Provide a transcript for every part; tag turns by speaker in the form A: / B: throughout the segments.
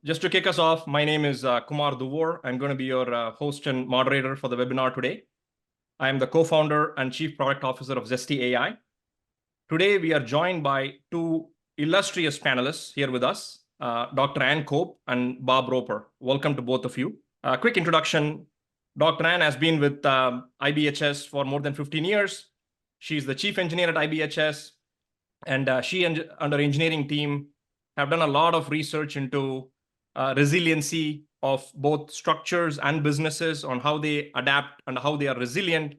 A: just to kick us off, my name is Kumar Dhuvur. I'm going to be your host and moderator for the webinar today. I am the co-founder and chief product officer of ZestyAI. Today, we are joined by two illustrious panelists here with us, Dr. Ann Cope and Bob Roper. Welcome to both of you. Quick introduction. Dr. Ann has been with IBHS for more than 15 years. She's the chief engineer at IBHS, and she and her engineering team have done a lot of research into resiliency of both structures and businesses on how they adapt and how they are resilient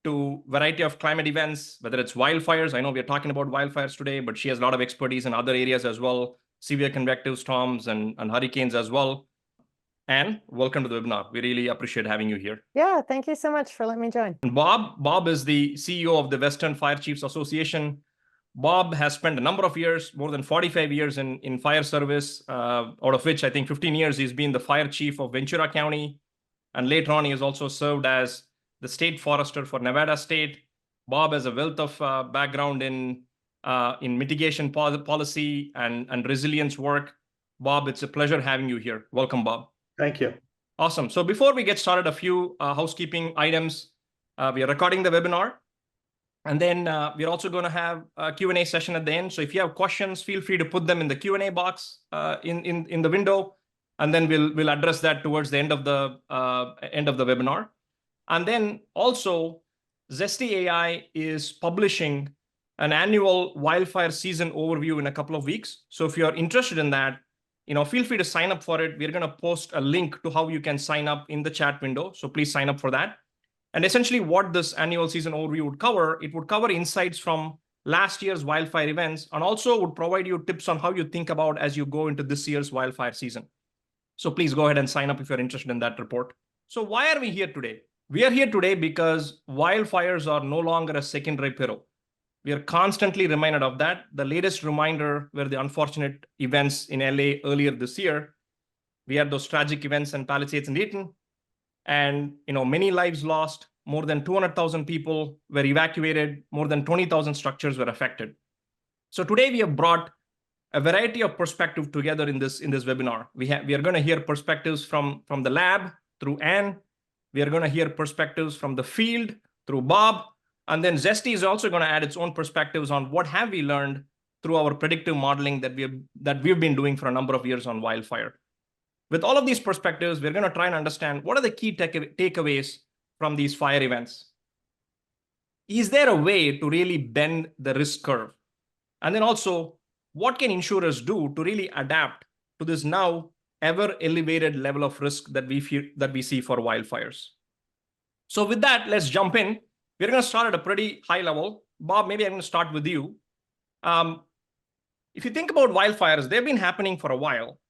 A: to a variety of climate events, whether it's wildfires. I know we're talking about wildfires today, but she has a lot of expertise in other areas as well, severe convective storms and hurricanes as well. Anne, welcome to the webinar. We really appreciate having you here.
B: Yeah, thank you so much for letting me join.
A: And Bob is the CEO of the Western Fire Chiefs Association. Bob has spent a number of years, more than 45 years in fire service, out of which I think 15 years he's been the fire chief of Ventura County. And later on, he has also served as the state forester for Nevada State. Bob has a wealth of background in mitigation policy and resilience work. Bob, it's a pleasure having you here. Welcome, Bob.
C: Thank you.
A: Awesome. So before we get started, a few housekeeping items. We are recording the webinar. And then we're also going to have a Q&A session at the end. So if you have questions, feel free to put them in the Q&A box in the window, and then we'll address that towards the end of the webinar. And then also, ZestyAI is publishing an annual wildfire season overview in a couple of weeks. So if you're interested in that, feel free to sign up for it. We're going to post a link to how you can sign up in the chat window. So please sign up for that. And essentially what this annual season overview would cover, it would cover insights from last year's wildfire events, and also would provide you tips on how you think about as you go into this year's wildfire season. So please go ahead and sign up if you're interested in that report. So why are we here today? We are here today because wildfires are no longer a secondary peril. We are constantly reminded of that. The latest reminder were the unfortunate events in LA earlier this year. We had those tragic events in Palisades and Dayton. And many lives lost, more than 200,000 people were evacuated, more than 20,000 structures were affected. So today we have brought a variety of perspectives together in this webinar. We are going to hear perspectives from the lab through Anne. We are going to hear perspectives from the field through Bob. And then Zesty is also going to add its own perspectives on what have we learned through our predictive modeling that we've been doing for a number of years on wildfire. With all of these perspectives, we're going to try and understand what are the key takeaways from these fire events. Is there a way to really bend the risk curve? And then also, what can insurers do to really adapt to this now ever elevated level of risk that we see for wildfires? So with that, let's jump in. We're going to start at a pretty high level. Bob, maybe I'm going to start with you. If you think about wildfires, they've been happening for a while.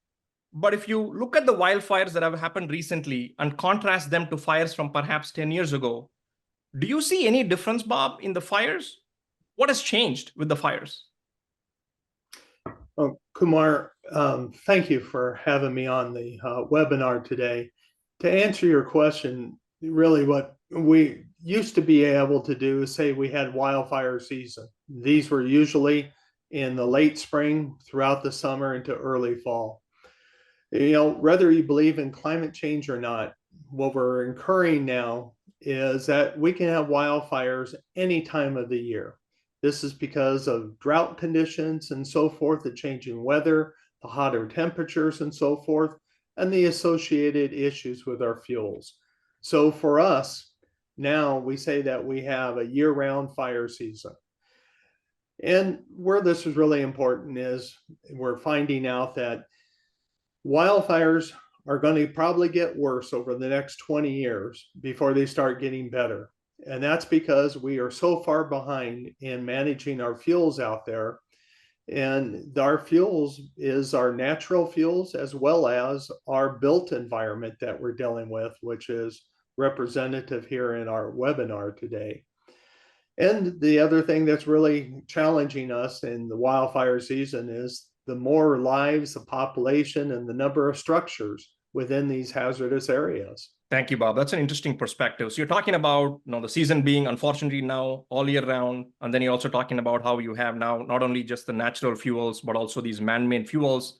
A: But if you look at the wildfires that have happened recently and contrast them to fires from perhaps 10 years ago, do you see any difference, Bob, in the fires? What has changed with the fires?
C: Oh, Kumar, thank you for having me on the webinar today. To answer your question, really what we used to be able to do is say we had wildfire season. These were usually in the late spring, throughout the summer into early fall. Whether you believe in climate change or not, what we're incurring now is that we can have wildfires any time of the year. This is because of drought conditions and so forth, the changing weather, the hotter temperatures and so forth, and the associated issues with our fuels. So for us, now we say that we have a year-round fire season. And where this is really important is we're finding out that wildfires are going to probably get worse over the next 20 years before they start getting better. And that's because we are so far behind in managing our fuels out there. And our fuels is our natural fuels as well as our built environment that we're dealing with, which is representative here in our webinar today. And the other thing that's really challenging us in the wildfire season is the more lives, the population, and the number of structures within these hazardous areas.
A: Thank you, Bob. That's an interesting perspective. So you're talking about the season being unfortunately now all year round, and then you're also talking about how you have now not only just the natural fuels, but also these man-made fuels.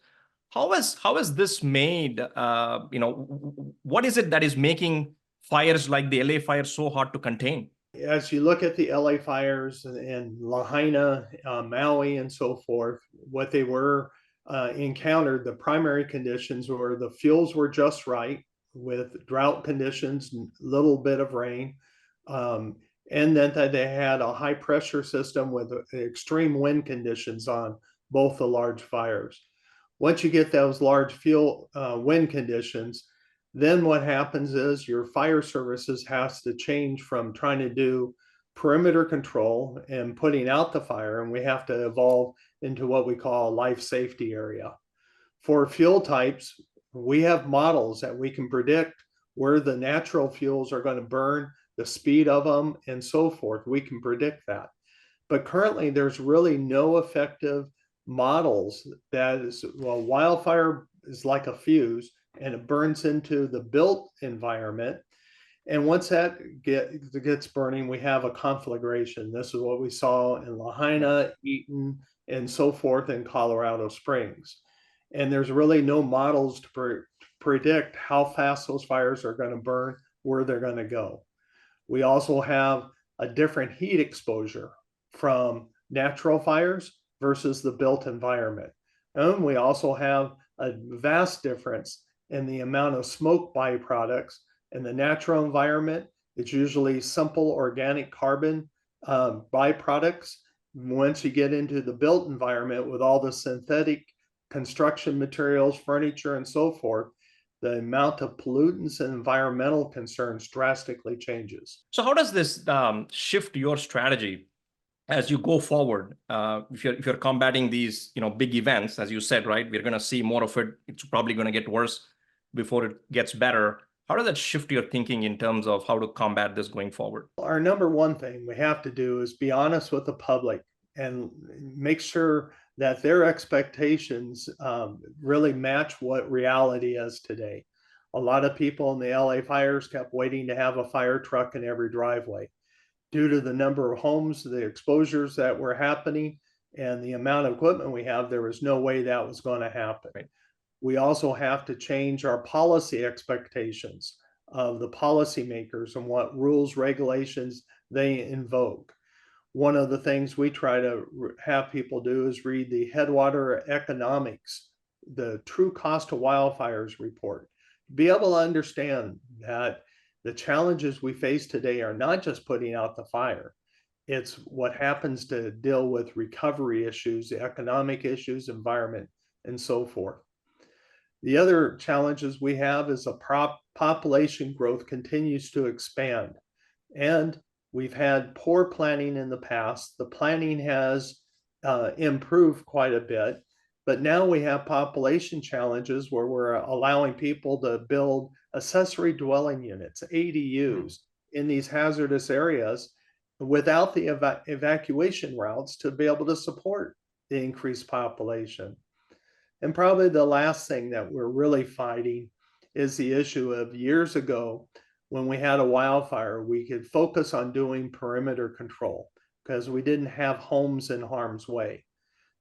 A: How is this made? What is it that is making fires like the LA fire so hard to contain?
C: As you look at the LA fires and Lahaina, Maui, and so forth, what they were encountered, the primary conditions were the fuels were just right with drought conditions, little bit of rain, and then that they had a high pressure system with extreme wind conditions on both the large fires. Once you get those large fuel wind conditions, then what happens is your fire services has to change from trying to do perimeter control and putting out the fire, and we have to evolve into what we call a life safety area. For fuel types, we have models that we can predict where the natural fuels are going to burn, the speed of them, and so forth. We can predict that. But currently, there's really no effective models that is, well, wildfire is like a fuse and it burns into the built environment. And once that gets burning, we have a conflagration. This is what we saw in Lahaina, Eaton, and so forth in Colorado Springs. And there's really no models to predict how fast those fires are going to burn, where they're going to go. We also have a different heat exposure from natural fires versus the built environment. And we also have a vast difference in the amount of smoke byproducts. In the natural environment, it's usually simple organic carbon byproducts. Once you get into the built environment with all the synthetic construction materials, furniture, and so forth, the amount of pollutants and environmental concerns drastically changes.
A: So how does this shift your strategy as you go forward? If you're combating these big events, as you said, right, we're going to see more of it. It's probably going to get worse before it gets better. How does that shift your thinking in terms of how to combat this going forward?
C: Our number one thing we have to do is be honest with the public and make sure that their expectations really match what reality is today. A lot of people in the LA fires kept waiting to have a fire truck in every driveway. Due to the number of homes, the exposures that were happening, and the amount of equipment we have, there was no way that was going to happen.
A: Right.
C: We also have to change our policy expectations of the policymakers and what rules, regulations they invoke. One of the things we try to have people do is read the Headwater Economics, the True Cost of Wildfires report. Be able to understand that the challenges we face today are not just putting out the fire. It's what happens to deal with recovery issues, economic issues, environment, and so forth. The other challenges we have is a population growth continues to expand. And we've had poor planning in the past. The planning has improved quite a bit, but now we have population challenges where we're allowing people to build accessory dwelling units, ADUs, in these hazardous areas without the evacuation routes to be able to support the increased population. And probably the last thing that we're really fighting is the issue of years ago when we had a wildfire, we could focus on doing perimeter control because we didn't have homes in harm's way.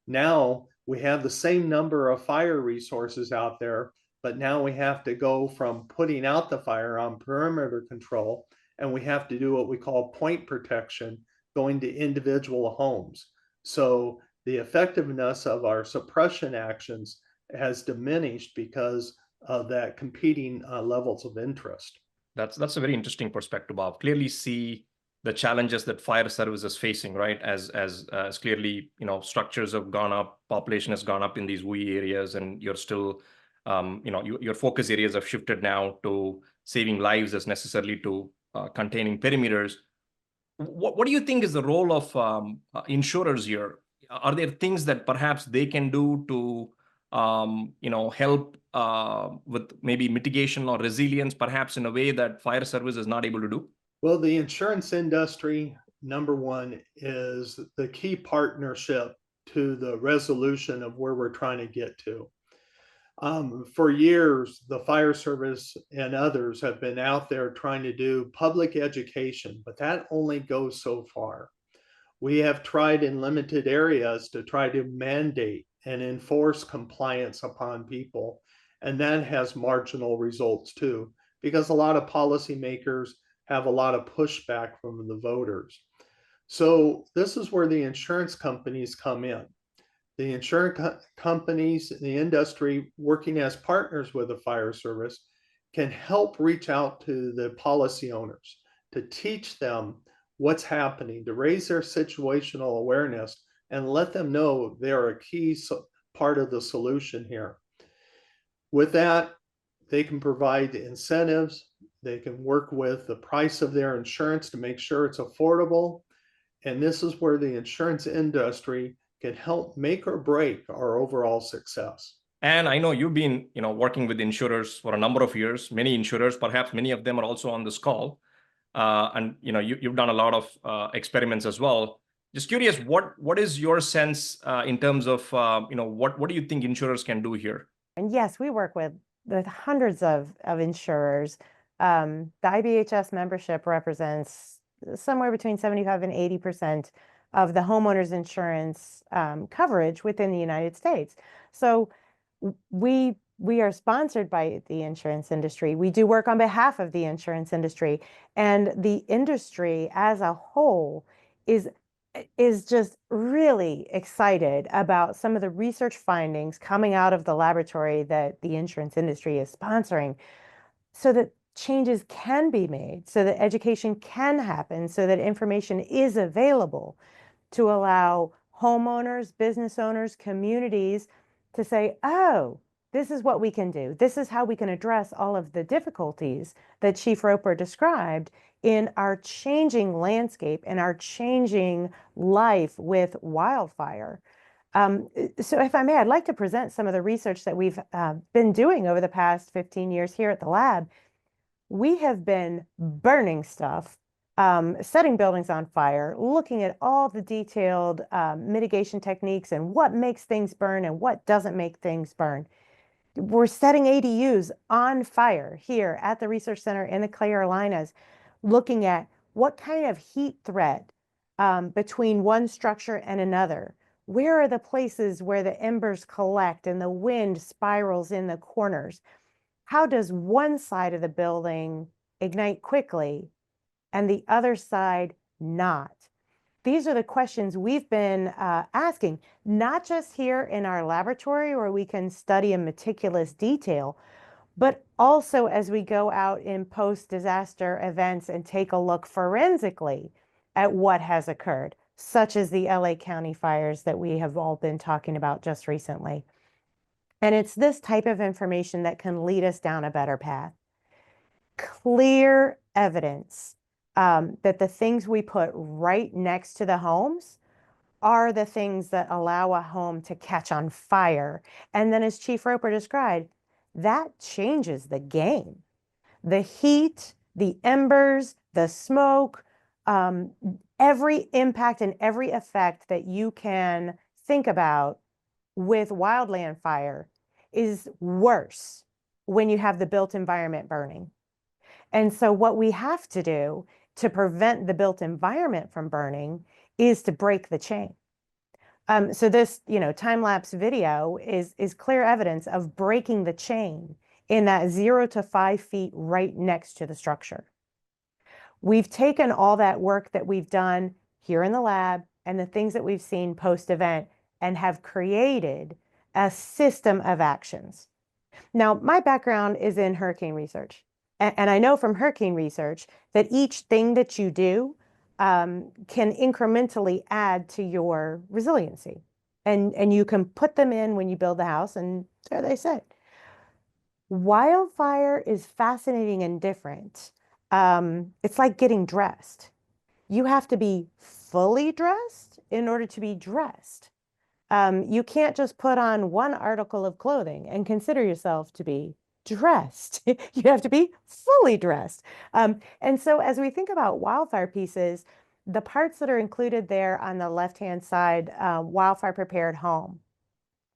C: Now we have the same number of fire resources out there, but now we have to go from putting out the fire on perimeter control, and we have to do what we call point protection, going to individual homes. So the effectiveness of our suppression actions has diminished because of that competing levels of interest.
A: That's a very interesting perspective, Bob. Clearly see the challenges that fire service is facing, right? As clearly, structures have gone up, population has gone up in these WE areas, and you're still, your focus areas have shifted now to saving lives as necessarily to containing perimeters. What do you think is the role of insurers here? Are there things that perhaps they can do to, help with maybe mitigation or resilience, perhaps in a way that fire service is not able to do?
C: Well, the insurance industry, number one, is the key partnership to the resolution of where we're trying to get to. For years, the fire service and others have been out there trying to do public education, but that only goes so far. We have tried in limited areas to try to mandate and enforce compliance upon people. And that has marginal results too, because a lot of policymakers have a lot of pushback from the voters. So this is where the insurance companies come in. The insurance companies, the industry working as partners with the fire service can help reach out to the policy owners to teach them what's happening, to raise their situational awareness and let them know they're a key part of the solution here. With that, they can provide incentives. They can work with the price of their insurance to make sure it's affordable. And this is where the insurance industry can help make or break our overall success.
A: And I know you've been, working with insurers for a number of years, many insurers, perhaps many of them are also on this call. And you've done a lot of experiments as well. Just curious, what is your sense in terms of, what do you think insurers can do here?
B: And yes, we work with hundreds of insurers. The IBHS membership represents somewhere between 75 and 80% of the homeowners insurance coverage within the United States. So we are sponsored by the insurance industry. We do work on behalf of the insurance industry, and the industry as a whole is just really excited about some of the research findings coming out of the laboratory that the insurance industry is sponsoring, so that changes can be made, so that education can happen, so that information is available to allow homeowners, business owners, communities to say, oh, this is what we can do. This is how we can address all of the difficulties that Chief Roper described in our changing landscape and our changing life with wildfire. So if I may, I'd like to present some of the research that we've been doing over the past 15 years here at the lab. We have been burning stuff, setting buildings on fire, looking at all the detailed mitigation techniques and what makes things burn and what doesn't make things burn. We're setting ADUs on fire here at the Research Center in the Carolinas, looking at what kind of heat threat between one structure and another. Where are the places where the embers collect and the wind spirals in the corners? How does one side of the building ignite quickly and the other side not? These are the questions we've been asking, not just here in our laboratory where we can study in meticulous detail, but also as we go out in post-disaster events and take a look forensically at what has occurred, such as the LA County fires that we have all been talking about just recently. And it's this type of information that can lead us down a better path. Clear evidence that the things we put right next to the homes are the things that allow a home to catch on fire. And then as Chief Roper described, that changes the game. The heat, the embers, the smoke, every impact and every effect that you can think about with wildland fire is worse when you have the built environment burning. And so what we have to do to prevent the built environment from burning is to break the chain. So this, time-lapse video is clear evidence of breaking the chain in that 0 to 5 feet right next to the structure. We've taken all that work that we've done here in the lab and the things that we've seen post-event and have created a system of actions. Now, my background is in hurricane research. And I know from hurricane research that each thing that you do can incrementally add to your resiliency. And you can put them in when you build the house, and there they sit. Wildfire is fascinating and different. It's like getting dressed. You have to be fully dressed in order to be dressed. You can't just put on one article of clothing and consider yourself to be dressed. You have to be fully dressed. And so as we think about wildfire pieces, the parts that are included there on the left-hand side, wildfire prepared home,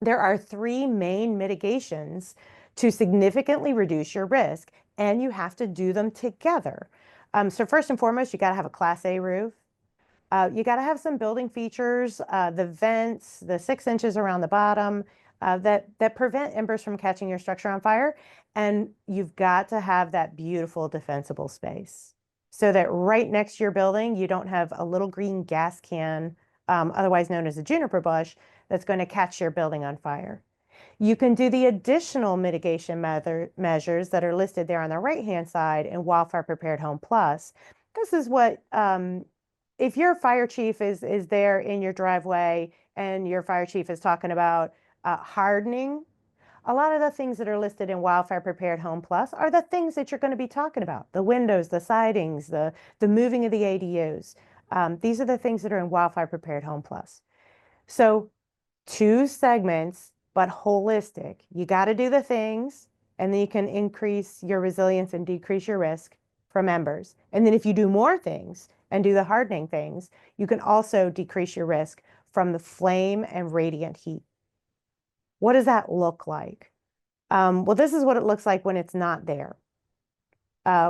B: there are 3 main mitigations to significantly reduce your risk, and you have to do them together. So first and foremost, you got to have a Class A roof. You got to have some building features, the vents, the 6 inches around the bottom that prevent embers from catching your structure on fire. And you've got to have that beautiful defensible space so that right next to your building, you don't have a little green gas can, otherwise known as a juniper bush, that's going to catch your building on fire. You can do the additional mitigation measures that are listed there on the right-hand side in Wildfire Prepared Home Plus. This is what, if your fire chief is there in your driveway and your fire chief is talking about hardening, a lot of the things that are listed in Wildfire Prepared Home Plus are the things that you're going to be talking about. The windows, the sidings, the moving of the ADUs. These are the things that are in Wildfire Prepared Home Plus. So 2 segments, but holistic. You got to do the things, and then you can increase your resilience and decrease your risk from embers. And then if you do more things and do the hardening things, you can also decrease your risk from the flame and radiant heat. What does that look like? Well, this is what it looks like when it's not there.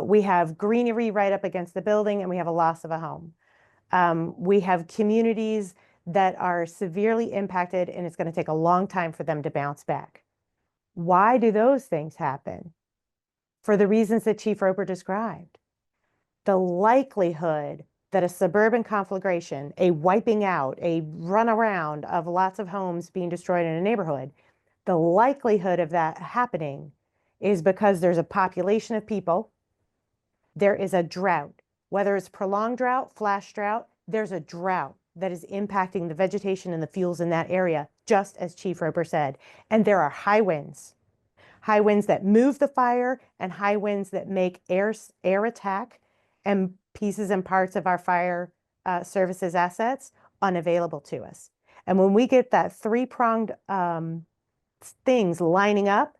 B: We have greenery right up against the building, and we have a loss of a home. We have communities that are severely impacted, and it's going to take a long time for them to bounce back. Why do those things happen? For the reasons that Chief Roper described. The likelihood that a suburban conflagration, a wiping out, a runaround of lots of homes being destroyed in a neighborhood, the likelihood of that happening is because there's a population of people, there is a drought, whether it's prolonged drought, flash drought, there's a drought that is impacting the vegetation and the fuels in that area, just as Chief Roper said. And there are high winds that move the fire, and high winds that make air attack and pieces and parts of our fire services assets unavailable to us. And when we get that 3-pronged things lining up,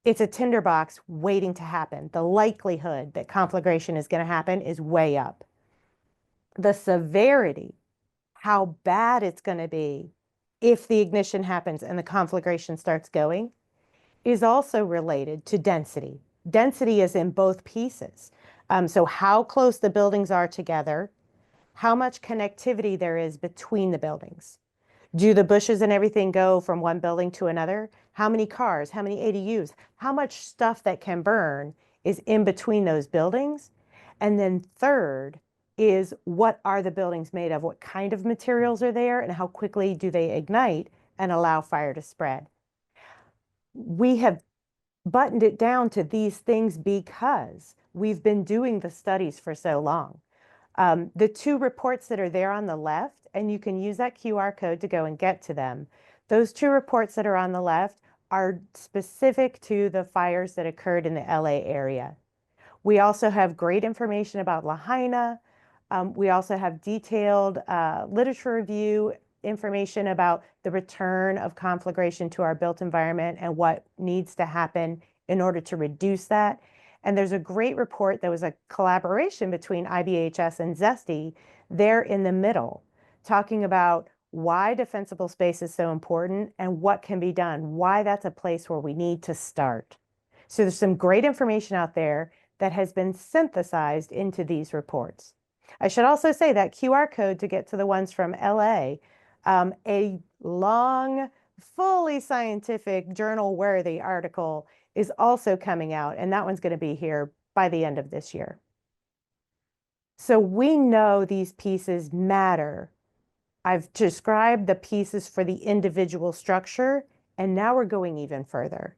B: it's a tinderbox waiting to happen. The likelihood that conflagration is going to happen is way up. The severity, how bad it's going to be if the ignition happens and the conflagration starts going, is also related to density. Density is in both pieces. So how close the buildings are together, how much connectivity there is between the buildings. Do the bushes and everything go from one building to another? How many cars, how many ADUs, how much stuff that can burn is in between those buildings? And then third is, what are the buildings made of? What kind of materials are there, and how quickly do they ignite and allow fire to spread? We have buttoned it down to these things because we've been doing the studies for so long. The 2 reports that are there on the left, and you can use that QR code to go and get to them. Those 2 reports that are on the left are specific to the fires that occurred in the LA area. We also have great information about Lahaina. We also have detailed literature review information about the return of conflagration to our built environment and what needs to happen in order to reduce that. And there's a great report that was a collaboration between IBHS and Zesty there in the middle, talking about why defensible space is so important and what can be done, why that's a place where we need to start. So there's some great information out there that has been synthesized into these reports. I should also say that QR code to get to the ones from LA, a long, fully scientific journal-worthy article is also coming out, and that one's going to be here by the end of this year. So we know these pieces matter. I've described the pieces for the individual structure, and now we're going even further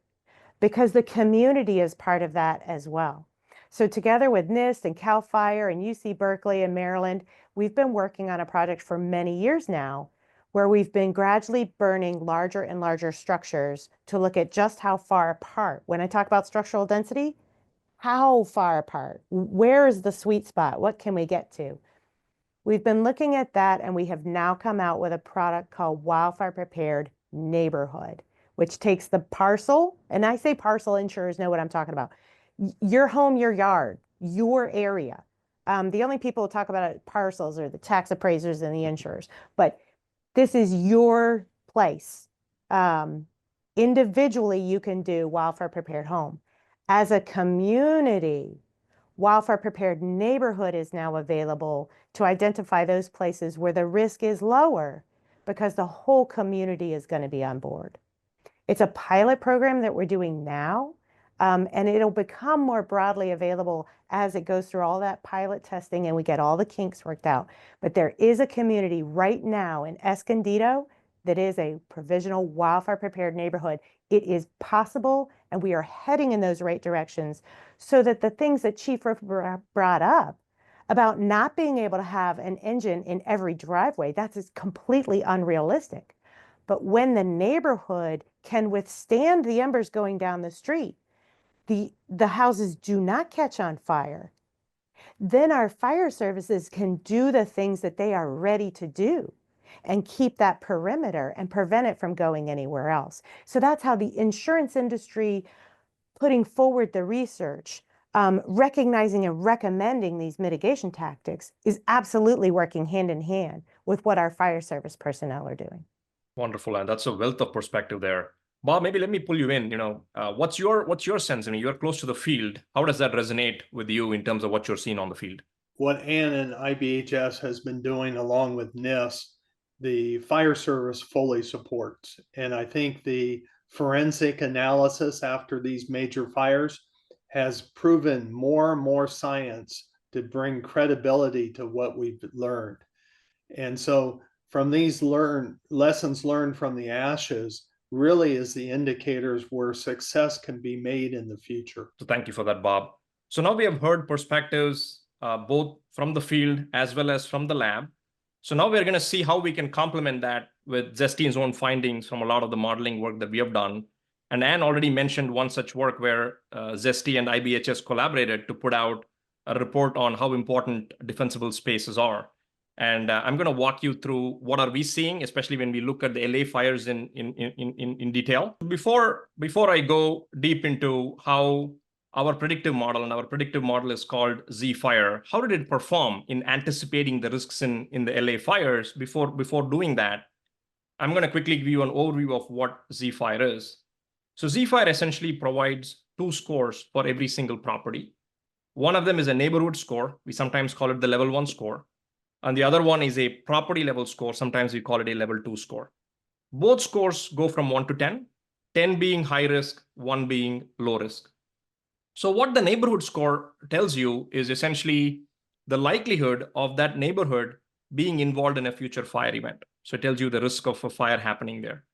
B: because the community is part of that as well. So together with NIST and CAL FIRE and UC Berkeley and Maryland, we've been working on a project for many years now where we've been gradually burning larger and larger structures to look at just how far apart. When I talk about structural density, how far apart? Where is the sweet spot? What can we get to? We've been looking at that, and we have now come out with a product called Wildfire Prepared Neighborhood, which takes the parcel, and I say parcel, insurers know what I'm talking about. Your home, your yard, your area. The only people who talk about it, parcels, are the tax appraisers and the insurers, but this is your place. Individually, you can do Wildfire Prepared Home. As a community, Wildfire Prepared Neighborhood is now available to identify those places where the risk is lower because the whole community is going to be on board. It's a pilot program that we're doing now, and it'll become more broadly available as it goes through all that pilot testing and we get all the kinks worked out. But there is a community right now in Escondido that is a provisional wildfire prepared neighborhood. It is possible, and we are heading in those right directions so that the things that Chief brought up about not being able to have an engine in every driveway, that's completely unrealistic. But when the neighborhood can withstand the embers going down the street, the houses do not catch on fire, then our fire services can do the things that they are ready to do and keep that perimeter and prevent it from going anywhere else. So that's how the insurance industry, putting forward the research, recognizing and recommending these mitigation tactics, is absolutely working hand in hand with what our fire service personnel are doing.
A: Wonderful, and that's a wealth of perspective there. Bob, maybe let me pull you in. What's your sense? I mean, you're close to the field. How does that resonate with you in terms of what you're seeing on the field?
C: What Ann and IBHS has been doing along with NIST, the fire service fully supports. And I think the forensic analysis after these major fires has proven more and more science to bring credibility to what we've learned. And so from these lessons learned from the ashes really is the indicators where success can be made in the future.
A: So thank you for that, Bob. So now we have heard perspectives both from the field as well as from the lab. So now we're going to see how we can complement that with Zesty's own findings from a lot of the modeling work that we have done. And Anne already mentioned one such work where Zesty and IBHS collaborated to put out a report on how important defensible spaces are. And I'm going to walk you through what are we seeing, especially when we look at the LA fires in detail. Before I go deep into how our predictive model is called ZestyAI, how did it perform in anticipating the risks in the LA fires? Before doing that, I'm going to quickly give you an overview of what ZestyAI is. So ZestyAI essentially provides 2 scores for every single property. One of them is a neighborhood score. We sometimes call it the level 1 score. And the other one is a property level score. Sometimes we call it a level 2 score. Both scores go from 1 to 10, 10 being high risk, 1 being low risk. So what the neighborhood score tells you is essentially the likelihood of that neighborhood being involved in a future fire event. So it tells you the risk of a fire happening there.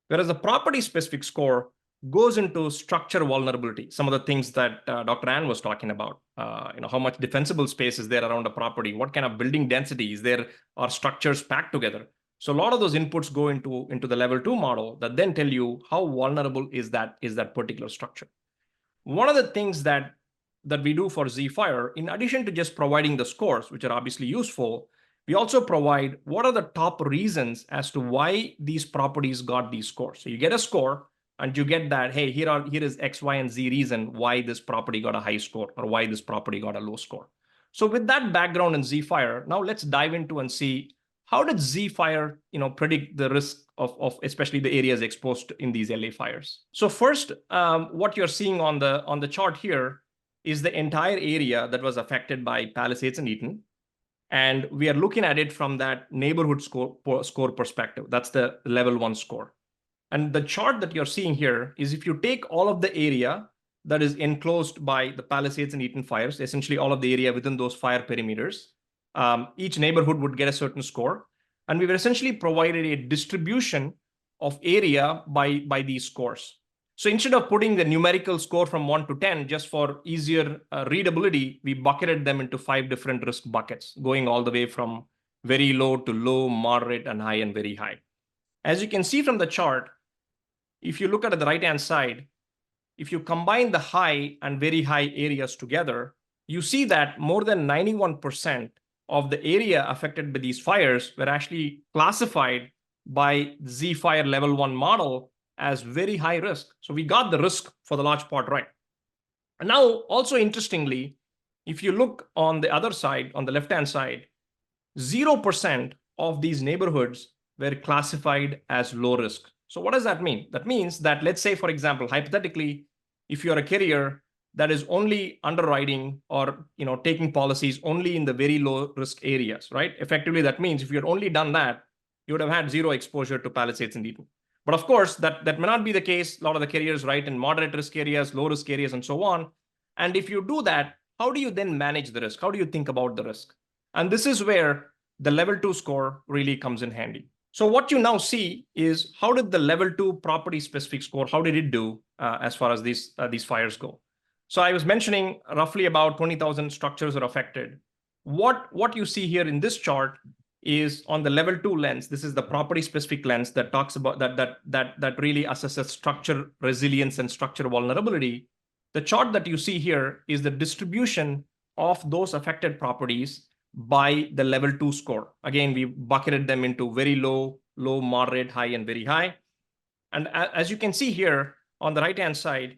A: Whereas the property specific score goes into structure vulnerability, some of the things that Dr. Ann was talking about, how much defensible space is there around a property, what kind of building density is there, are structures packed together. So a lot of those inputs go into the level 2 model that then tell you how vulnerable is that particular structure. One of the things that we do for ZestyAI, in addition to just providing the scores, which are obviously useful, we also provide what are the top reasons as to why these properties got these scores. So you get a score, and you get that, hey, here is X, Y, and Z reason why this property got a high score or why this property got a low score. So with that background in ZestyAI, now let's dive into and see how did ZestyAI, predict the risk of especially the areas exposed in these LA fires. So first, what you're seeing on the chart here is the entire area that was affected by Palisades and Eaton. And we are looking at it from that neighborhood score perspective. That's the level 1 score. And the chart that you're seeing here is if you take all of the area that is enclosed by the Palisades and Eaton fires, essentially all of the area within those fire perimeters, each neighborhood would get a certain score. And we've essentially provided a distribution of area by these scores. So instead of putting the numerical score from 1 to 10, just for easier readability, we bucketed them into 5 different risk buckets, going all the way from very low to low, moderate, and high, and very high. As you can see from the chart, if you look at the right-hand side, if you combine the high and very high areas together, you see that more than 91% of the area affected by these fires were actually classified by ZestyAI level 1 model as very high risk. So we got the risk for the large part right. And now, also interestingly, if you look on the other side, on the left-hand side, 0% of these neighborhoods were classified as low risk. So what does that mean? That means that, let's say, for example, hypothetically, if you're a carrier that is only underwriting or taking policies only in the very low risk areas, right? Effectively, that means if you had only done that, you would have had zero exposure to Palisades and Eaton. But of course, that may not be the case. A lot of the carriers write in moderate risk areas, low risk areas, and so on. And if you do that, how do you then manage the risk? How do you think about the risk? And this is where the level 2 score really comes in handy. So what you now see is how did the level 2 property specific score, how did it do as far as these fires go? So I was mentioning roughly about 20,000 structures are affected. What you see here in this chart is on the level 2 lens. This is the property specific lens that talks about that really assesses structure resilience and structure vulnerability. The chart that you see here is the distribution of those affected properties by the level 2 score. Again, we bucketed them into very low, moderate, high, and very high. And as you can see here on the right-hand side,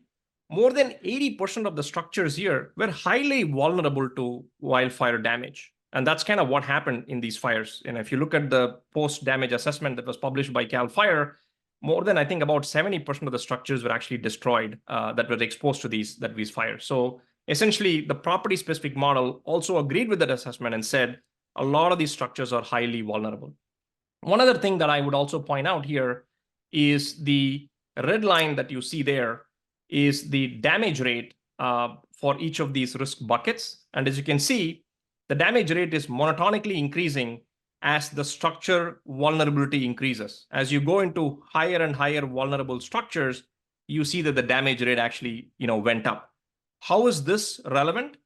A: more than 80% of the structures here were highly vulnerable to wildfire damage. And that's kind of what happened in these fires. And if you look at the post-damage assessment that was published by Cal Fire, more than, I think, about 70% of the structures were actually destroyed that were exposed to these fires. So essentially, the property-specific model also agreed with that assessment and said a lot of these structures are highly vulnerable. One other thing that I would also point out here is the red line that you see there is the damage rate for each of these risk buckets. And as you can see, the damage rate is monotonically increasing as the structure vulnerability increases. As you go into higher and higher vulnerable structures, you see that the damage rate actually went up. How is this relevant?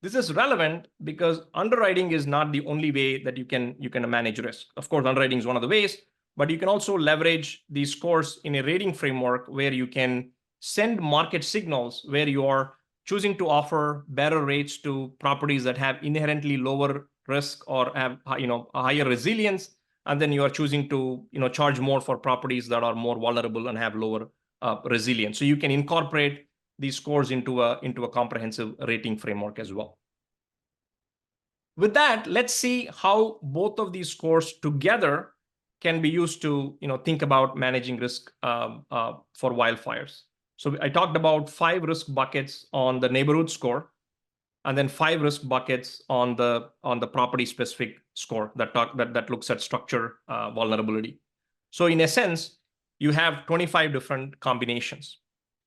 A: This is relevant because underwriting is not the only way that you can manage risk. Of course, underwriting is one of the ways, but you can also leverage these scores in a rating framework where you can send market signals where you are choosing to offer better rates to properties that have inherently lower risk or have a higher resilience, and then you are choosing to charge more for properties that are more vulnerable and have lower resilience. So you can incorporate these scores into a comprehensive rating framework as well. With that, let's see how both of these scores together can be used to think about managing risk for wildfires. So I talked about 5 risk buckets on the neighborhood score, and then 5 risk buckets on the property specific score that looks at structure vulnerability. So in a sense, you have 25 different combinations.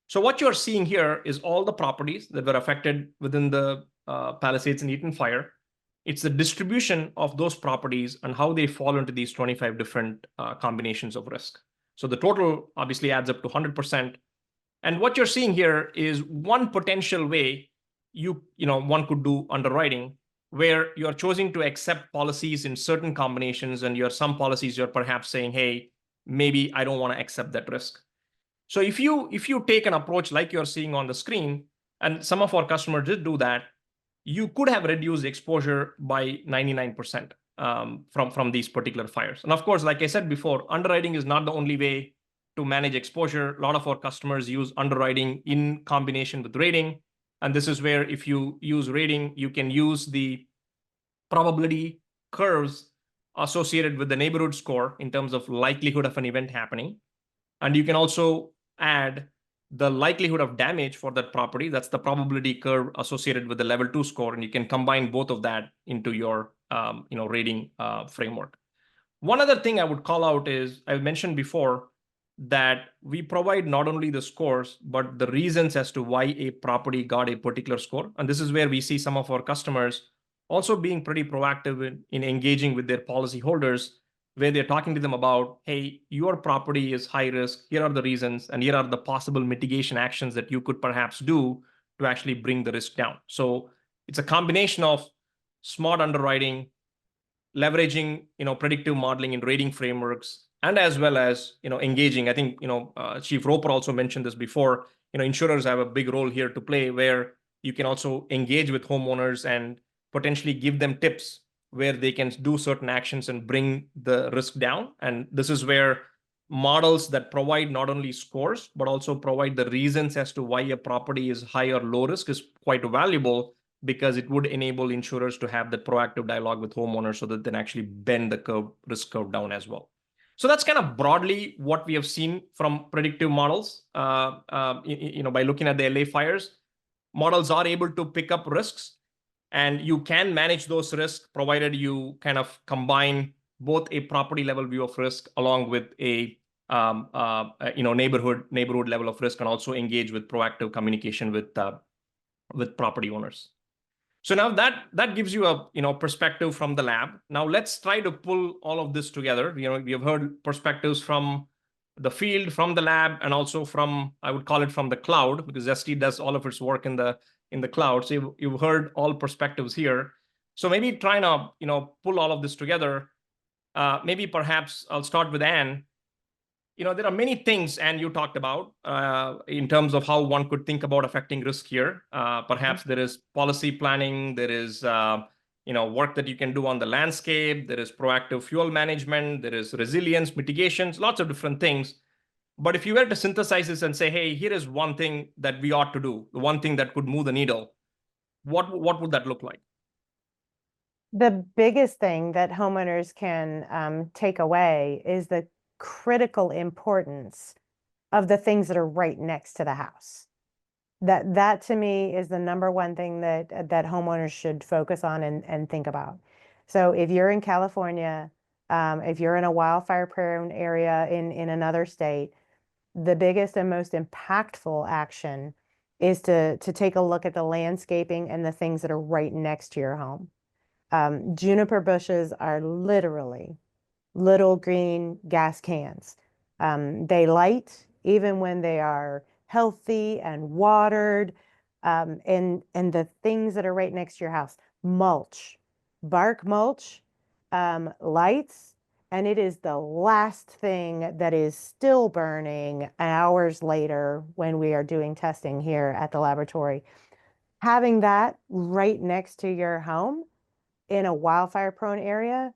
A: So what you're seeing here is all the properties that were affected within the Palisades and Eaton fire. It's the distribution of those properties and how they fall into these 25 different combinations of risk. So the total obviously adds up to 100%. And what you're seeing here is one potential way one could do underwriting, where you're choosing to accept policies in certain combinations, and some policies you're perhaps saying, hey, maybe I don't want to accept that risk. So if you take an approach like you're seeing on the screen, and some of our customers did do that, you could have reduced exposure by 99% from these particular fires. And of course, like I said before, underwriting is not the only way to manage exposure. A lot of our customers use underwriting in combination with rating. And this is where if you use rating, you can use the probability curves associated with the neighborhood score in terms of likelihood of an event happening. And you can also add the likelihood of damage for that property. That's the probability curve associated with the level 2 score. And you can combine both of that into your rating framework. One other thing I would call out is I mentioned before that we provide not only the scores, but the reasons as to why a property got a particular score. And this is where we see some of our customers also being pretty proactive in engaging with their policyholders, where they're talking to them about, hey, your property is high risk. Here are the reasons, and here are the possible mitigation actions that you could perhaps do to actually bring the risk down. So it's a combination of smart underwriting, leveraging predictive modeling and rating frameworks, and as well as engaging. I think Chief Roper also mentioned this before. Insurers have a big role here to play, where you can also engage with homeowners and potentially give them tips where they can do certain actions and bring the risk down. And this is where models that provide not only scores, but also provide the reasons as to why a property is high or low risk is quite valuable, because it would enable insurers to have that proactive dialogue with homeowners so that they can actually bend the risk curve down as well. So that's kind of broadly what we have seen from predictive models, by looking at the LA fires. models are able to pick up risks, and you can manage those risks provided you kind of combine both a property level view of risk along with a neighborhood level of risk, and also engage with proactive communication with property owners. So now that gives you a perspective from the lab. Now let's try to pull all of this together. We have heard perspectives from the field, from the lab, and also from, I would call it, from the cloud, because Zesty does all of its work in the cloud. So you've heard all perspectives here. So maybe trying to pull all of this together. Maybe perhaps I'll start with Anne. There are many things, Anne, you talked about in terms of how one could think about affecting risk here. Perhaps there is policy planning, there is work that you can do on the landscape, there is proactive fuel management, there is resilience, mitigations, lots of different things. But if you were to synthesize this and say, hey, here is one thing that we ought to do, the one thing that could move the needle, what would that look like?
B: The biggest thing that homeowners can take away is the critical importance of the things that are right next to the house. That to me is the number one thing that homeowners should focus on and think about. So if you're in California, if you're in a wildfire prone area in another state, the biggest and most impactful action is to take a look at the landscaping and the things that are right next to your home. Juniper bushes are literally little green gas cans. They light even when they are healthy and watered, and the things that are right next to your house. Mulch, bark mulch, lights, and it is the last thing that is still burning hours later when we are doing testing here at the laboratory. Having that right next to your home in a wildfire prone area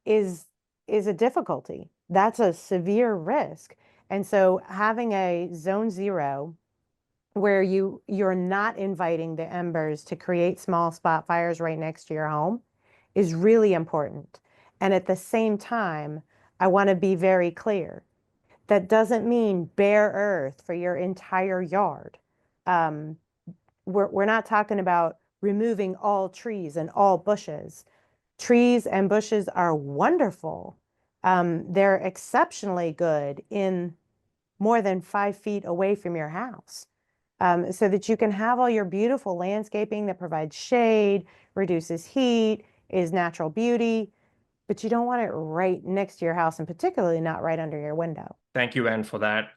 B: is a difficulty. That's a severe risk. And so having a zone 0 where you're not inviting the embers to create small spot fires right next to your home is really important. And at the same time, I want to be very clear. That doesn't mean bare earth for your entire yard. We're not talking about removing all trees and all bushes. Trees and bushes are wonderful. They're exceptionally good in more than 5 feet away from your house, so that you can have all your beautiful landscaping that provides shade, reduces heat, is natural beauty, but you don't want it right next to your house, and particularly not right under your window.
A: Thank you, Anne, for that.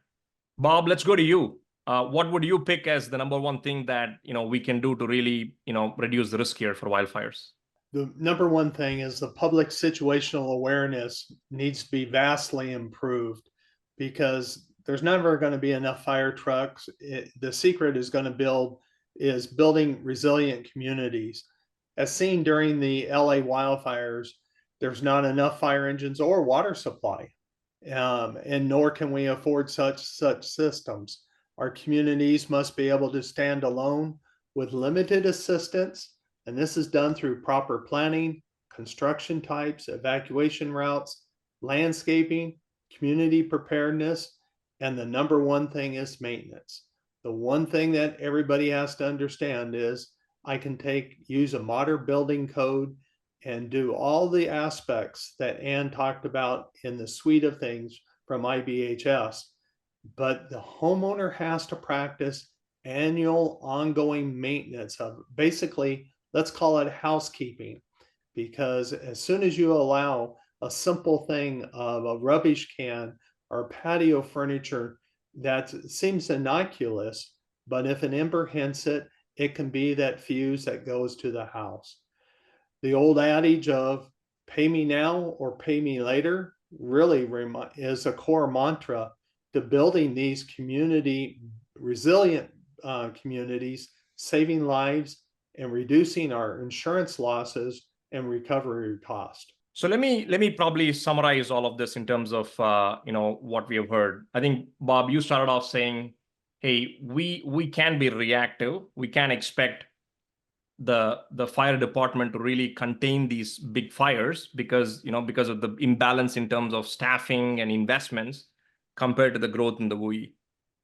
A: Bob, let's go to you. What would you pick as the number one thing that we can do to really reduce the risk here for wildfires?
C: The number one thing is the public situational awareness needs to be vastly improved, because there's never going to be enough fire trucks. The secret is building resilient communities. As seen during the LA wildfires, there's not enough fire engines or water supply, and nor can we afford such systems. Our communities must be able to stand alone with limited assistance. And this is done through proper planning, construction types, evacuation routes, landscaping, community preparedness, and the number one thing is maintenance. The one thing that everybody has to understand is I can use a modern building code and do all the aspects that Anne talked about in the suite of things from IBHS, but the homeowner has to practice annual ongoing maintenance of, basically, let's call it housekeeping, because as soon as you allow a simple thing of a rubbish can or patio furniture that seems innocuous, but if an ember hits it, it can be that fuse that goes to the house. The old adage of pay me now or pay me later really is a core mantra to building these resilient communities, saving lives, and reducing our insurance losses and recovery cost.
A: So let me probably summarize all of this in terms of what we have heard. I think, Bob, you started off saying, hey, we can be reactive. We can expect the fire department to really contain these big fires because of the imbalance in terms of staffing and investments compared to the growth in the WUI.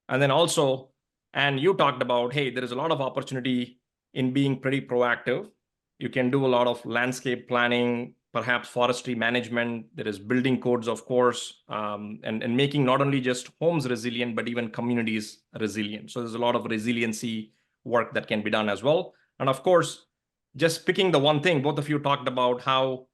A: And then also, And you talked about, hey, there is a lot of opportunity in being pretty proactive. You can do a lot of landscape planning, perhaps forestry management. There is building codes, of course, and making not only just homes resilient, but even communities resilient. So there's a lot of resiliency work that can be done as well. And of course, just picking the one thing, both of you talked about how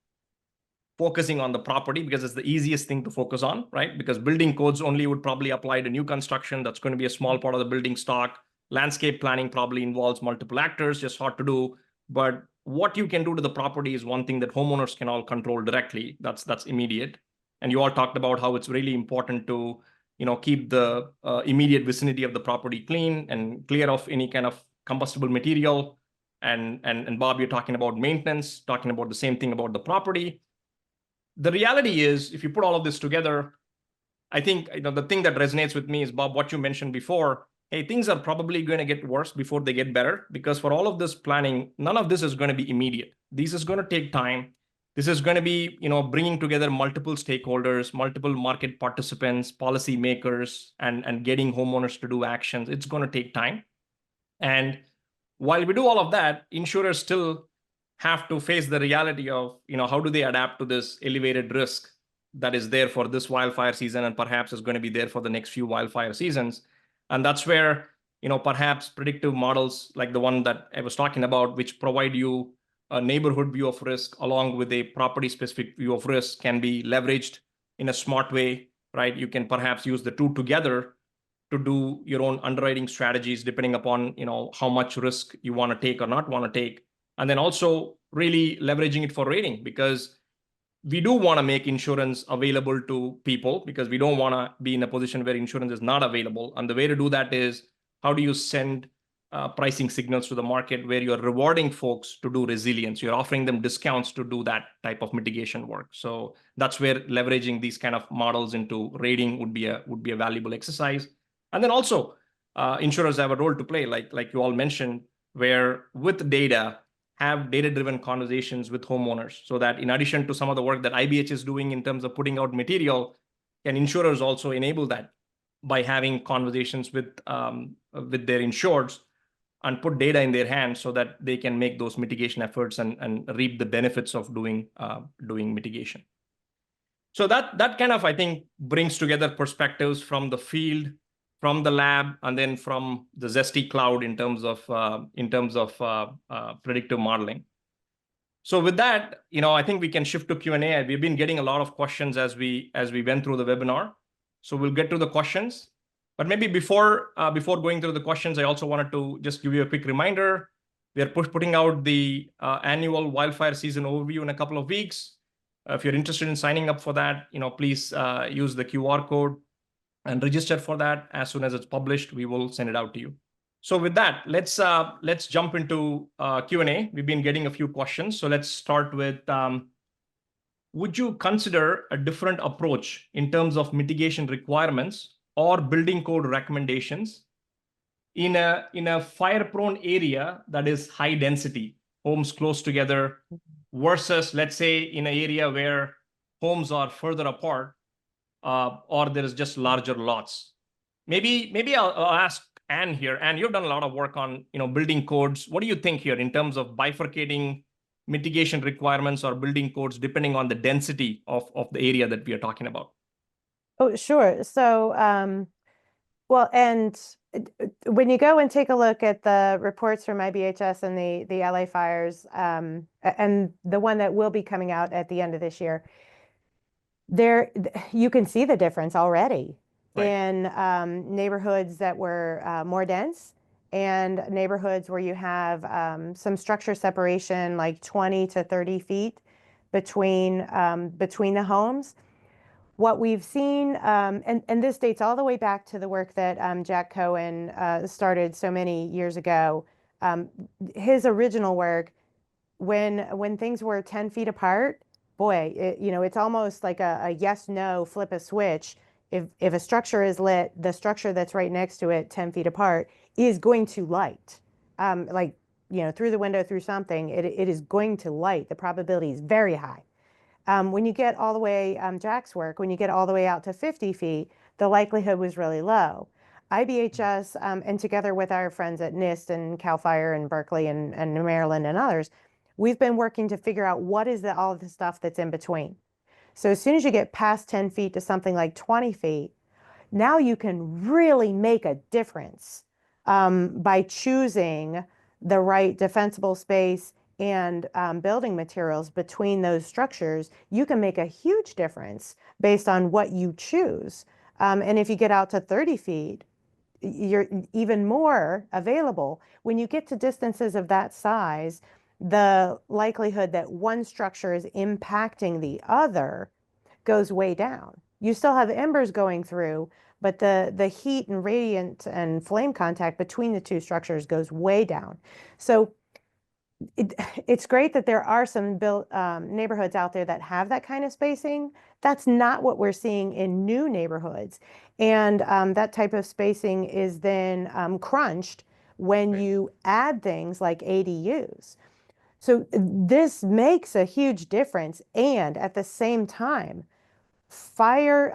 A: focusing on the property, because it's the easiest thing to focus on, right? Because building codes only would probably apply to new construction. That's going to be a small part of the building stock. Landscape planning probably involves multiple actors, just hard to do. But what you can do to the property is one thing that homeowners can all control directly. That's immediate. And you all talked about how it's really important to, keep the immediate vicinity of the property clean and clear of any kind of combustible material. And Bob, you're talking about maintenance, talking about the same thing about the property. The reality is, if you put all of this together, I think the thing that resonates with me is, Bob, what you mentioned before. Hey, things are probably going to get worse before they get better, because for all of this planning, none of this is going to be immediate. This is going to take time. This is going to be, bringing together multiple stakeholders, multiple market participants, policy makers, and getting homeowners to do actions. It's going to take time. And while we do all of that, insurers still have to face the reality of, how do they adapt to this elevated risk that is there for this wildfire season and perhaps is going to be there for the next few wildfire seasons. And that's where, perhaps predictive models like the one that I was talking about, which provide you a neighborhood view of risk along with a property specific view of risk, can be leveraged in a smart way, right? You can perhaps use the two together to do your own underwriting strategies, depending upon, how much risk you want to take or not want to take. And then also really leveraging it for rating, because we do want to make insurance available to people, because we don't want to be in a position where insurance is not available. And the way to do that is, how do you send pricing signals to the market where you're rewarding folks to do resilience? You're offering them discounts to do that type of mitigation work. So that's where leveraging these kind of models into rating would be a valuable exercise. And then also, insurers have a role to play, like you all mentioned, where with data, have data-driven conversations with homeowners, so that in addition to some of the work that IBHS is doing in terms of putting out material, can insurers also enable that by having conversations with their insureds and put data in their hands so that they can make those mitigation efforts and reap the benefits of doing mitigation. So that kind of, I think, brings together perspectives from the field, from the lab, and then from the Zesty cloud in terms of predictive modeling. So with that, I think we can shift to Q&A. We've been getting a lot of questions as we went through the webinar. So we'll get to the questions. But maybe before going through the questions, I also wanted to just give you a quick reminder. We are putting out the annual wildfire season overview in a couple of weeks. If you're interested in signing up for that, please use the QR code and register for that. As soon as it's published, we will send it out to you. So with that, let's jump into Q&A. We've been getting a few questions. So let's start with, would you consider a different approach in terms of mitigation requirements or building code recommendations in a fire-prone area that is high density, homes close together, versus, let's say, in an area where homes are further apart, or there is just larger lots? Maybe I'll ask Anne here. Anne, you've done a lot of work on building codes. What do you think here in terms of bifurcating mitigation requirements or building codes depending on the density of the area that we are talking about?
B: Oh, sure. So, well, and when you go and take a look at the reports from IBHS and the LA fires, and the one that will be coming out at the end of this year, there you can see the difference already. Right. In neighborhoods that were more dense and neighborhoods where you have some structure separation, like 20 to 30 feet between the homes. What we've seen, and this dates all the way back to the work that Jack Cohen started so many years ago. His original work, when things were 10 feet apart, boy, it's almost like a yes, no, flip a switch. If a structure is lit, the structure that's right next to it, 10 feet apart, is going to light. Through the window, through something, it is going to light. The probability is very high. When you get all the way, Jack's work, when you get all the way out to 50 feet, the likelihood was really low. IBHS, and together with our friends at NIST and CAL FIRE and Berkeley and Maryland and others, we've been working to figure out what is all of the stuff that's in between. So as soon as you get past 10 feet to something like 20 feet, now you can really make a difference by choosing the right defensible space and building materials between those structures. You can make a huge difference based on what you choose. And if you get out to 30 feet, you're even more available. When you get to distances of that size, the likelihood that one structure is impacting the other goes way down. You still have embers going through, but the heat and radiant and flame contact between the two structures goes way down. So it's great that there are some neighborhoods out there that have that kind of spacing. That's not what we're seeing in new neighborhoods. And that type of spacing is then crunched when you add things like ADUs. So this makes a huge difference. And at the same time, fire,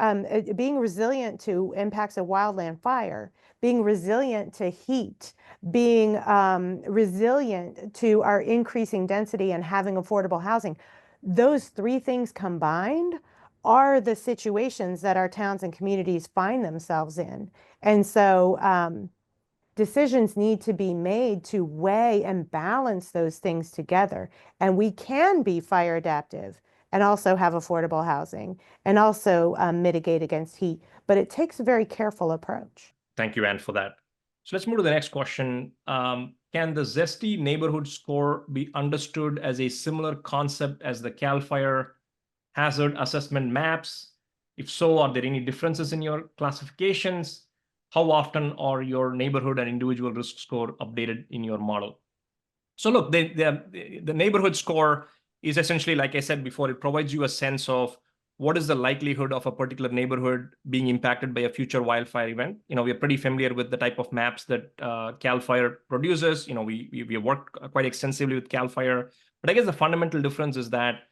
B: being resilient to impacts of wildland fire, being resilient to heat, being resilient to our increasing density and having affordable housing. Those three things combined are the situations that our towns and communities find themselves in. And so decisions need to be made to weigh and balance those things together. And we can be fire adaptive and also have affordable housing and also mitigate against heat. But it takes a very careful approach.
A: Thank you, Anne, for that. So let's move to the next question. Can the Zesty neighborhood score be understood as a similar concept as the CAL FIRE hazard assessment maps? If so, are there any differences in your classifications? How often are your neighborhood and individual risk score updated in your model? So look, the neighborhood score is essentially, like I said before, it provides you a sense of what is the likelihood of a particular neighborhood being impacted by a future wildfire event. We are pretty familiar with the type of maps that CAL FIRE produces. We have worked quite extensively with CAL FIRE. But I guess the fundamental difference is that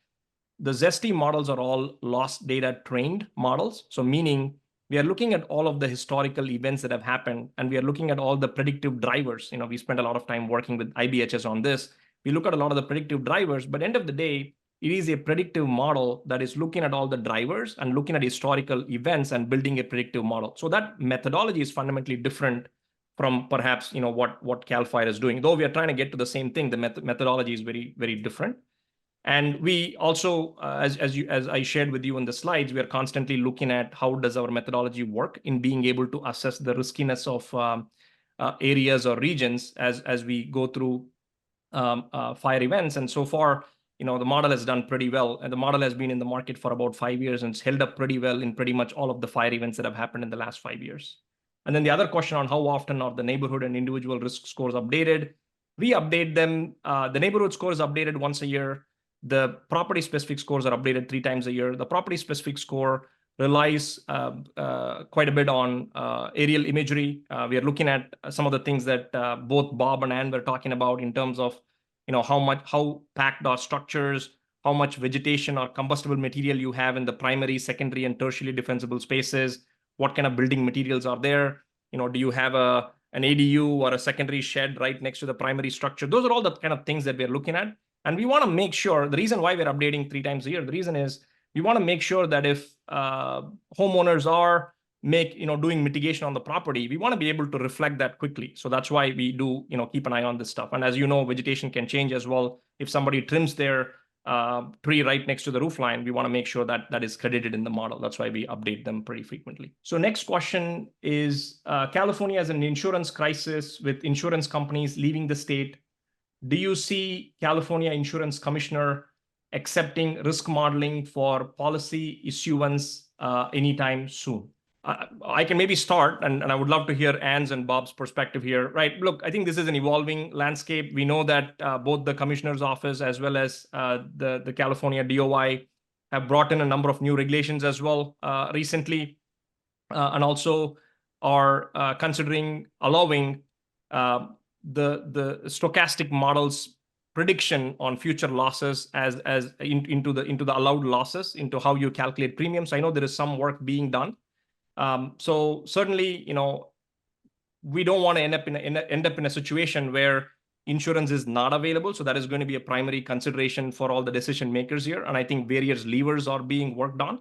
A: the Zesty models are all loss data trained models. So meaning we are looking at all of the historical events that have happened, and we are looking at all the predictive drivers. We spent a lot of time working with IBHS on this. We look at a lot of the predictive drivers, but end of the day, it is a predictive model that is looking at all the drivers and looking at historical events and building a predictive model. So that methodology is fundamentally different from perhaps what CAL FIRE is doing. Though we are trying to get to the same thing, the methodology is very, very different. And we also, as I shared with you in the slides, we are constantly looking at how does our methodology work in being able to assess the riskiness of areas or regions as we go through fire events. And so far, the model has done pretty well. And the model has been in the market for about 5 years and it's held up pretty well in pretty much all of the fire events that have happened in the last 5 years. And then the other question on how often are the neighborhood and individual risk scores updated? We update them. The neighborhood score is updated once a year. The property-specific scores are updated 3 times a year. The property-specific score relies quite a bit on aerial imagery. We are looking at some of the things that both Bob and Anne were talking about in terms of how packed are structures, how much vegetation or combustible material you have in the primary, secondary, and tertiary defensible spaces, what kind of building materials are there. Do you have an ADU or a secondary shed right next to the primary structure? Those are all the kind of things that we're looking at. And we want to make sure, the reason why we're updating 3 times a year, the reason is we want to make sure that if homeowners are doing mitigation on the property, we want to be able to reflect that quickly. So that's why we do keep an eye on this stuff. And as you know, vegetation can change as well. If somebody trims their tree right next to the roof line, we want to make sure that that is credited in the model. That's why we update them pretty frequently. So next question is, California has an insurance crisis with insurance companies leaving the state. Do you see California Insurance Commissioner accepting risk modeling for policy issuance anytime soon? I can maybe start, and I would love to hear Anne's and Bob's perspective here. Right? Look, I think this is an evolving landscape. We know that both the Commissioner's Office as well as the California DOI have brought in a number of new regulations as well recently, and also are considering allowing the stochastic models prediction on future losses as into the allowed losses, into how you calculate premiums. I know there is some work being done. So certainly, we don't want to end up in a situation where insurance is not available. So that is going to be a primary consideration for all the decision makers here. And I think various levers are being worked on.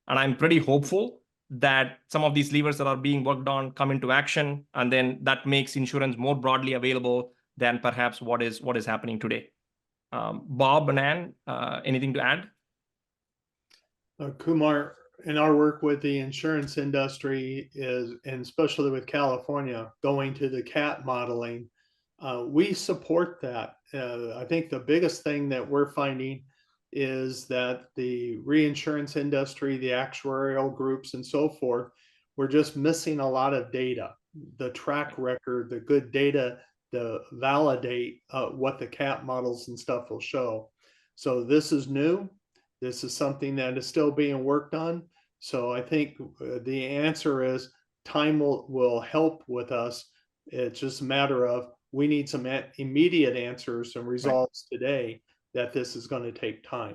A: And I'm pretty hopeful that some of these levers that are being worked on come into action, and then that makes insurance more broadly available than perhaps what is happening today. Bob and Ann, anything to add?
C: Kumar, in our work with the insurance industry and especially with California, going to the CAT modeling, we support that. I think the biggest thing that we're finding is that the reinsurance industry, the actuarial groups and so forth, we're just missing a lot of data, the track record, the good data to validate what the CAT models and stuff will show. So this is new. This is something that is still being worked on. So I think the answer is time will help with us. It's just a matter of we need some immediate answers and results today that this is going to take time.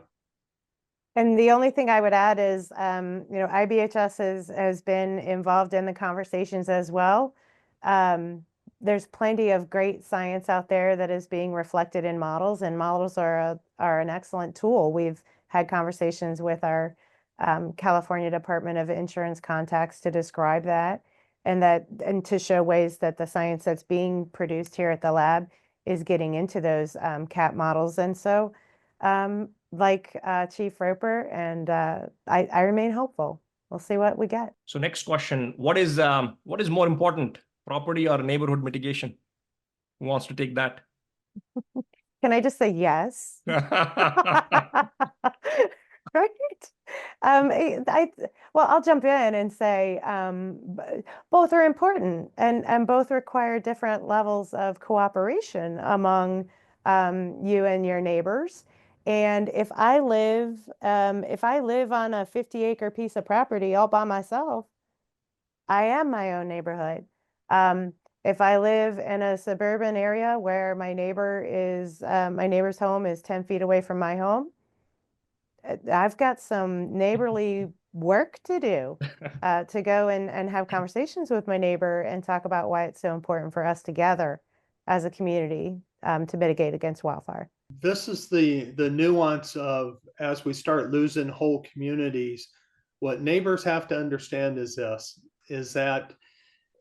B: And the only thing I would add is, IBHS has been involved in the conversations as well. There's plenty of great science out there that is being reflected in models, and models are an excellent tool. We've had conversations with our California Department of Insurance contacts to describe that, and to show ways that the science that's being produced here at the lab is getting into those CAT models. And so, like Chief Roper, and I remain hopeful. We'll see what we get.
A: So next question, what is more important, property or neighborhood mitigation? Who wants to take that?
B: Can I just say yes? Right. Well, I'll jump in and say both are important, and both require different levels of cooperation among you and your neighbors. And if I live on a 50-acre piece of property all by myself, I am my own neighborhood. If I live in a suburban area where my neighbor's home is 10 feet away from my home, I've got some neighborly work to do to go and have conversations with my neighbor and talk about why it's so important for us together as a community to mitigate against wildfire.
C: This is the nuance of, as we start losing whole communities, what neighbors have to understand is that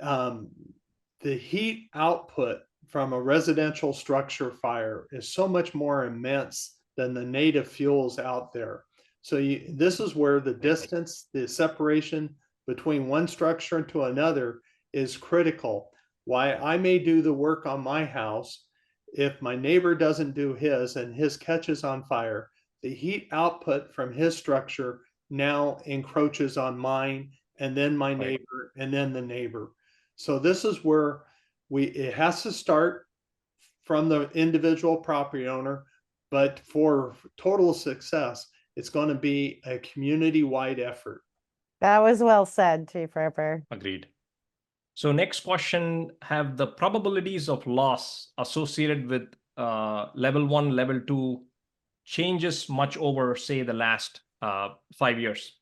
C: the heat output from a residential structure fire is so much more immense than the native fuels out there. So this is where the distance, the separation between one structure to another is critical. Why I may do the work on my house, if my neighbor doesn't do his and his catches on fire, the heat output from his structure now encroaches on mine, and then my neighbor, and then the neighbor. So this is where it has to start from the individual property owner, but for total success, it's going to be a community-wide effort.
B: That was well said, Chief Roper.
A: Agreed. So next question, have the probabilities of loss associated with level 1, level 2 changes much over, say, the last 5 years?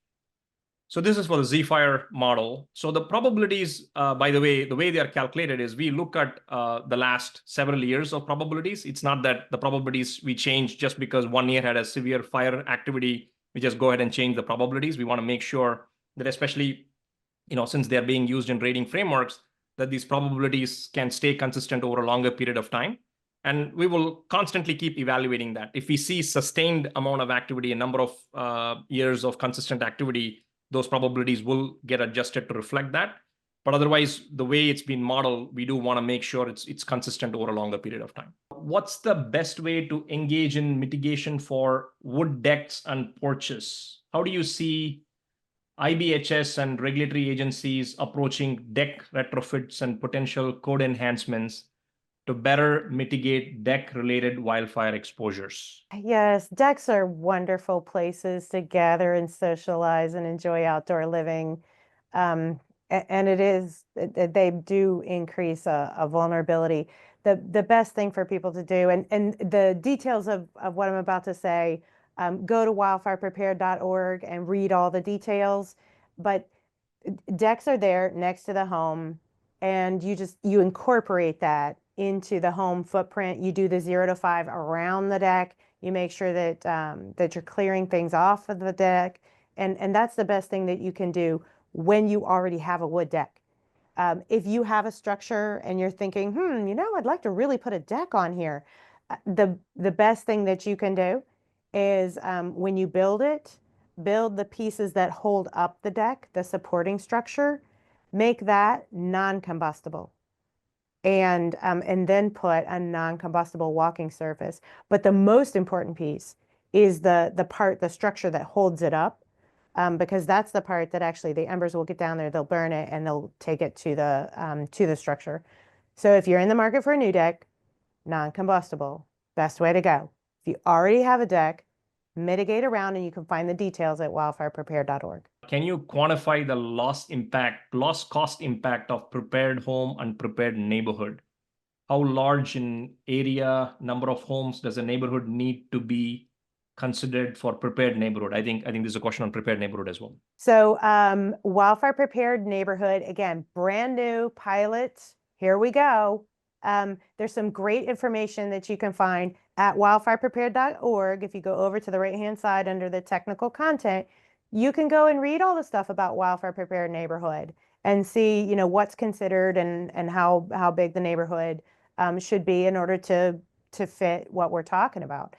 A: So this is for the ZFire model. So the probabilities, by the way they are calculated is we look at the last several years of probabilities. It's not that the probabilities we change just because 1 year had a severe fire activity, we just go ahead and change the probabilities. We want to make sure that, especially, since they're being used in rating frameworks, that these probabilities can stay consistent over a longer period of time. And we will constantly keep evaluating that. If we see sustained amount of activity, a number of years of consistent activity, those probabilities will get adjusted to reflect that. But otherwise, the way it's been modeled, we do want to make sure it's consistent over a longer period of time. What's the best way to engage in mitigation for wood decks and porches? How do you see IBHS and regulatory agencies approaching deck retrofits and potential code enhancements to better mitigate deck-related wildfire exposures?
B: Yes, decks are wonderful places to gather and socialize and enjoy outdoor living. And they do increase a vulnerability. The best thing for people to do, and the details of what I'm about to say, go to wildfireprepared.org and read all the details. But decks are there next to the home. and you incorporate that into the home footprint. You do the 0 to 5 around the deck. You make sure that that you're clearing things off of the deck, and that's the best thing that you can do when you already have a wood deck. If you have a structure and you're thinking, I'd like to really put a deck on here, the best thing that you can do is when you build it, build the pieces that hold up the deck, the supporting structure, make that non-combustible, and then put a non-combustible walking surface. But the most important piece is the structure that holds it up, because that's the part that actually the embers will get down there, they'll burn it, and they'll take it to the structure. So if you're in the market for a new deck, non-combustible, best way to go. If you already have a deck, mitigate around, and you can find the details at wildfireprepared.org.
A: Can you quantify the loss cost impact of prepared home and prepared neighborhood? How large in area, number of homes does a neighborhood need to be considered for prepared neighborhood? I think there's a question on prepared neighborhood as well.
B: So wildfire prepared neighborhood, again, brand new pilot. Here we go. There's some great information that you can find at wildfireprepared.org. If you go over to the right-hand side under the technical content, you can go and read all the stuff about wildfire prepared neighborhood and see, what's considered and how big the neighborhood should be in order to fit what we're talking about.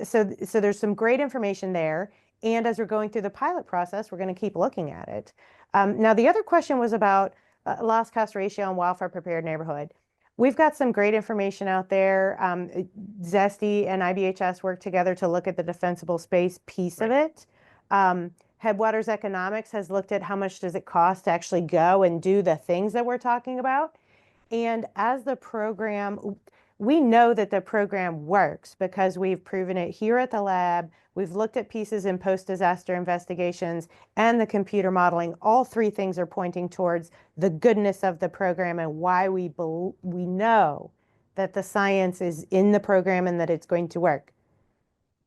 B: So there's some great information there. And as we're going through the pilot process, we're going to keep looking at it. Now, the other question was about loss cost ratio on wildfire prepared neighborhood. We've got some great information out there. Zesty and IBHS work together to look at the defensible space piece of it. Headwaters Economics has looked at how much does it cost to actually go and do the things that we're talking about. And as the program, we know that the program works because we've proven it here at the lab. We've looked at pieces in post-disaster investigations and the computer modeling. All three things are pointing towards the goodness of the program and why we know that the science is in the program and that it's going to work.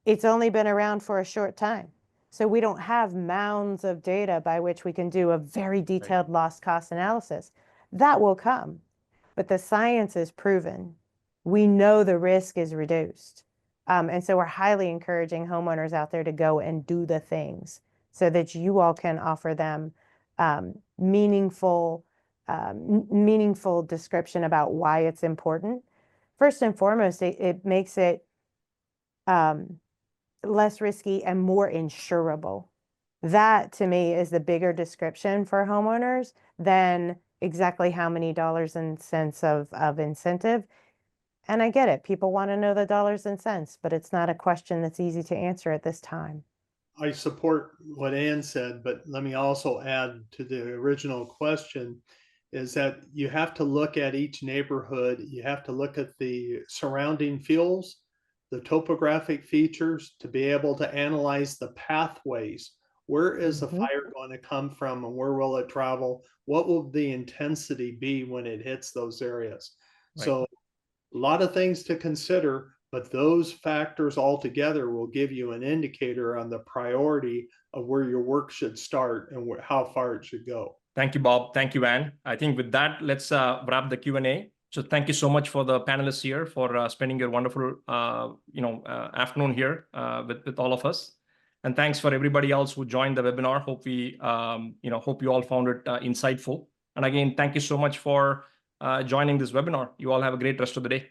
B: It's only been around for a short time, so we don't have mounds of data by which we can do a very detailed loss cost analysis. That will come, but the science is proven. We know the risk is reduced. And so we're highly encouraging homeowners out there to go and do the things so that you all can offer them meaningful description about why it's important. First and foremost, it makes it less risky and more insurable. That, to me, is the bigger description for homeowners than exactly how many dollars and cents of incentive. And I get it. People want to know the dollars and cents, but it's not a question that's easy to answer at this time.
C: I support what Ann said, but let me also add to the original question is that you have to look at each neighborhood. You have to look at the surrounding fuels, the topographic features to be able to analyze the pathways. Where is the fire going to come from and where will it travel? What will the intensity be when it hits those areas? Right. So a lot of things to consider, but those factors all together will give you an indicator on the priority of where your work should start and how far it should go.
A: Thank you, Bob. Thank you, Ann. I think with that, let's wrap the Q&A. So thank you so much for the panelists here for spending your wonderful afternoon here with all of us. And thanks for everybody else who joined the webinar. Hope you all found it insightful. And again, thank you so much for joining this webinar. You all have a great rest of the day.